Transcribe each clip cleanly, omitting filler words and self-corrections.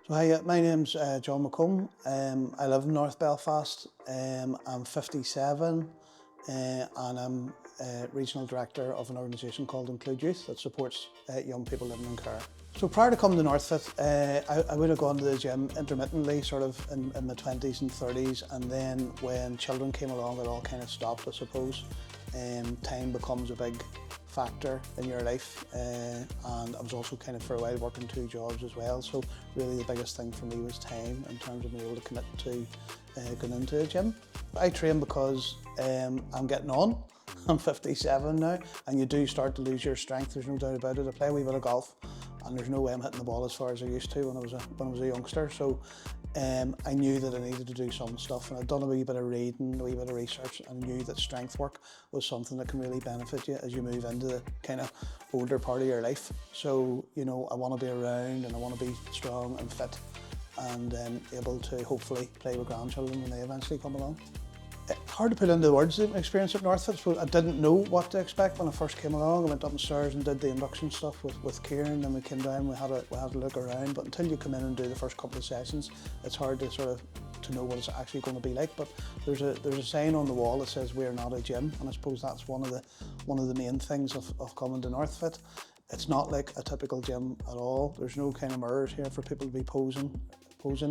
So hi, my name's John McComb. I live in North Belfast. I'm 57 and I'm Regional Director of an organisation called Include Youth that supports young people living in care. So prior to coming to Northfit, I would have gone to the gym intermittently, sort of in my 20s and 30s, and then when children came along it all kind of stopped, I suppose. Time becomes a big factor in your life, and I was also kind of for a while working 2 jobs as well, so really the biggest thing for me was time in terms of being able to commit to going into a gym. I train because I'm getting on. I'm 57 now, and you do start to lose your strength, there's no doubt about it. I play a wee bit of golf and there's no way I'm hitting the ball as far as I used to when I was a youngster, so I knew that I needed to do some stuff, and I'd done a wee bit of reading, a wee bit of research, and knew that strength work was something that can really benefit you as you move into the kind of older part of your life. So, you know, I want to be around and I want to be strong and fit and able to hopefully play with grandchildren when they eventually come along. It's hard to put into words the experience at Northfit. So I didn't know what to expect when I first came along. I went upstairs and did the induction stuff with Kieran, then we came down, we had a look around, but until you come in and do the first couple of sessions, it's hard to sort of to know what it's actually going to be like. But there's a sign on the wall that says we're not a gym, and I suppose that's one of the main things of coming to Northfit. It's not like a typical gym at all. There's no kind of mirrors here for people to be posing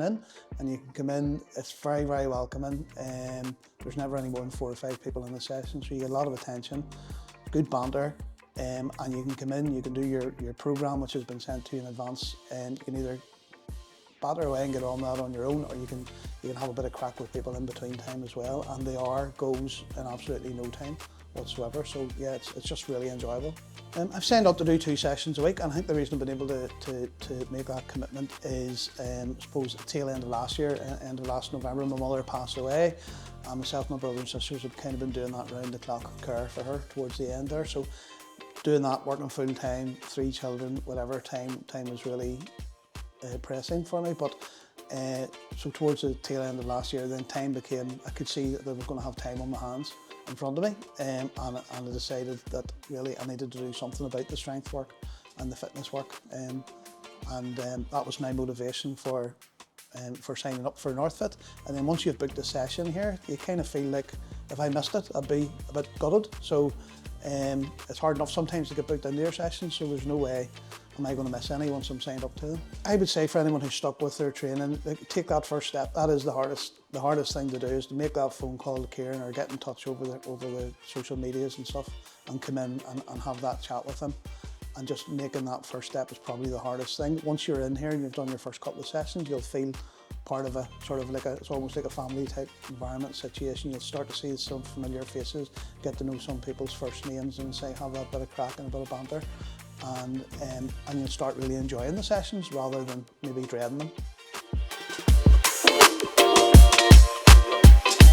in, and you can come in, it's very, very welcoming. There's never any more than 4 or 5 people in the session, so you get a lot of attention, good banter, and you can come in, you can do your programme which has been sent to you in advance, and you can either batter away and get on that on your own, or you can have a bit of crack with people in between time as well, and the hour goes in absolutely no time whatsoever. So yeah, it's just really enjoyable. I've signed up to do 2 sessions a week, and I think the reason I've been able to make that commitment is, I suppose, at the tail end of last year, end of last November, my mother passed away, and myself, my brother and sisters have kind of been doing that round the clock care for her towards the end there. So doing that, working full time, 3 children, whatever, time was really pressing for me. But so towards the tail end of last year, then time became, I could see that I was going to have time on my hands in front of me, and I decided that really I needed to do something about the strength work and the fitness work, and that was my motivation for signing up for Northfit. And then once you've booked a session here, you kind of feel like if I missed it, I'd be a bit gutted. So it's hard enough sometimes to get booked into your sessions, so there's no way am I going to miss any once I'm signed up to them. I would say for anyone who's stuck with their training, take that first step. That is the hardest thing to do, is to make that phone call to Kieran or get in touch over the social medias and stuff, and come in and have that chat with him. And just making that first step is probably the hardest thing. Once you're in here and you've done your first couple of sessions, you'll feel part of a sort of it's almost like a family type environment situation. You'll start to see some familiar faces, get to know some people's first names, and say have that bit of crack and a bit of banter, and you'll start really enjoying the sessions rather than maybe dreading them.